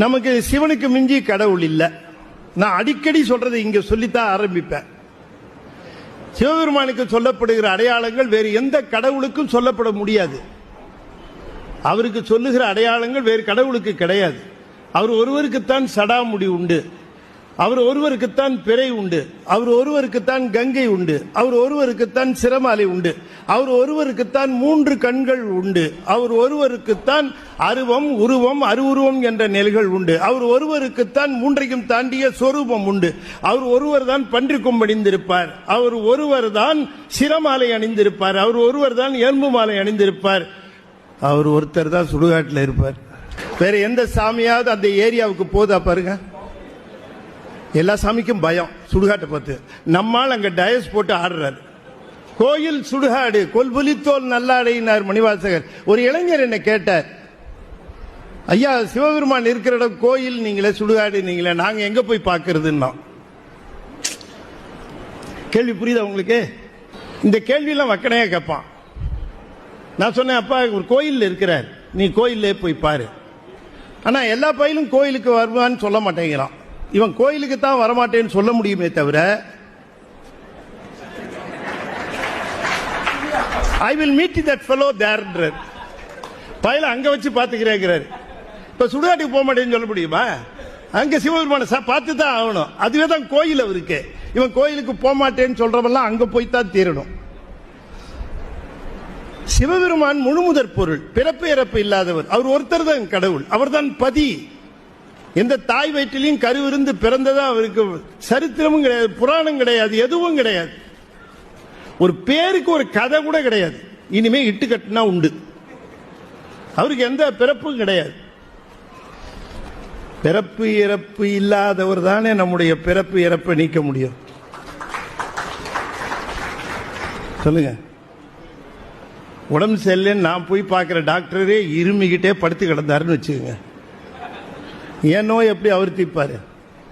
நமக்கு சிவனுக்கு மிஞ்சி கடவுள் இல்லை. நான் அடிக்கடி சொல்றதை இங்க சொல்லித்தான் ஆரம்பிப்பேன். சிவபெருமானுக்கு சொல்லப்படுகிற அடையாளங்கள் வேறு எந்த கடவுளுக்கும் சொல்லப்பட முடியாது. அவருக்கு சொல்லுகிற அடையாளங்கள் வேறு கடவுளுக்கு கிடையாது. அவர் ஒருவருக்குத்தான் சடாமுடி உண்டு, அவர் ஒருவருக்குத்தான் பிறை உண்டு, அவர் ஒருவருக்குத்தான் கங்கை உண்டு, அவர் ஒருவருக்குத்தான் சிரமாலை உண்டு, அவர் ஒருவருக்குத்தான் 3 கண்கள் உண்டு, அவர் ஒருவருக்குத்தான் அருவம் உருவம் அருவுருவம் என்ற நிலைகள் உண்டு, அவர் ஒருவருக்குத்தான் 3ஐயும் தாண்டிய சொரூபம் உண்டு, அவர் ஒருவர் தான் பன்றி கொம்பணிந்திருப்பார், அவர் ஒருவர் தான் சிரமாலை அணிந்திருப்பார், அவர் ஒருவர் தான் எலும்பு மாலை அணிந்திருப்பார், அவர் ஒருத்தர் தான் சுடுகாட்டில் இருப்பார். வேற எந்த சாமியாவது அந்த ஏரியாவுக்கு போதா பாருங்க. எல்லா சாமிக்கும் பயம் சுடுகாட்டை பார்த்து. நம்மால் அங்க டயஸ் போட்டு ஆடுறாரு. கோயில் சுடுகாடு கொல்புலித்தோல் நல்லாடையினார் மணிவாசகர். ஒரு இளைஞர் என்ன கேட்டார், ஐயா சிவபெருமான் இருக்கிற இடம் கோயில் நீங்களே சுடுகாடு நீங்களே, நாங்க எங்க போய் பார்க்கறதுன்னா. கேள்வி புரியுதா உங்களுக்கு? இந்த கேள்வியெல்லாம் வக்கனையா கேட்பான். நான் சொன்னேன், அப்பா ஒரு கோயில் இருக்கிறார், நீ கோயிலே போய் பாரு. ஆனா எல்லா பயிலும் கோயிலுக்கு வருவான்னு சொல்ல மாட்டேங்கிறான். இவன் கோயிலுக்கு தான் வரமாட்டேன்னு சொல்ல முடியுமே தவிர, I will meet that fellow there பயில அங்க வச்சு பாத்துக்கிறேங்கிறாரு. இப்ப சுடுகாட்டுக்கு போக மாட்டேன்னு சொல்ல முடியுமா? அங்க சிவபெருமான பார்த்து தான் ஆகணும். அதுவே தான் கோயில் அவருக்கு. இவன் கோயிலுக்கு போக மாட்டேன்னு சொல்றவெல்லாம் அங்க போய் தான் தீரணும். சிவபெருமான் முழுமுதற் பொருள், பிறப்பு இறப்பு இல்லாதவர். அவர் ஒருத்தர் தான் கடவுள். அவர் தான் பதி. எந்த தாய் வயிற்றிலையும் கருவிருந்து பிறந்ததா அவருக்கு சரித்திரமும் கிடையாது, புராணம் கிடையாது, எதுவும் கிடையாது. ஒரு பேருக்கு ஒரு கதை கூட கிடையாது. இனிமே இட்டு கட்டினா உண்டு. அவருக்கு எந்த பிறப்பும் கிடையாது. பிறப்பு இறப்பு இல்லாதவர் தானே நம்முடைய பிறப்பு இறப்பை நீக்க முடியும். சொல்லுங்க. உடம்பு சரியில்லைன்னு நான் போய் பார்க்கிற டாக்டரே இருமிக்கிட்டே படுத்து கிடந்தாருன்னு வச்சுக்கோங்க. என் நோய் எப்படி அவர் தீர்ப்பாரு?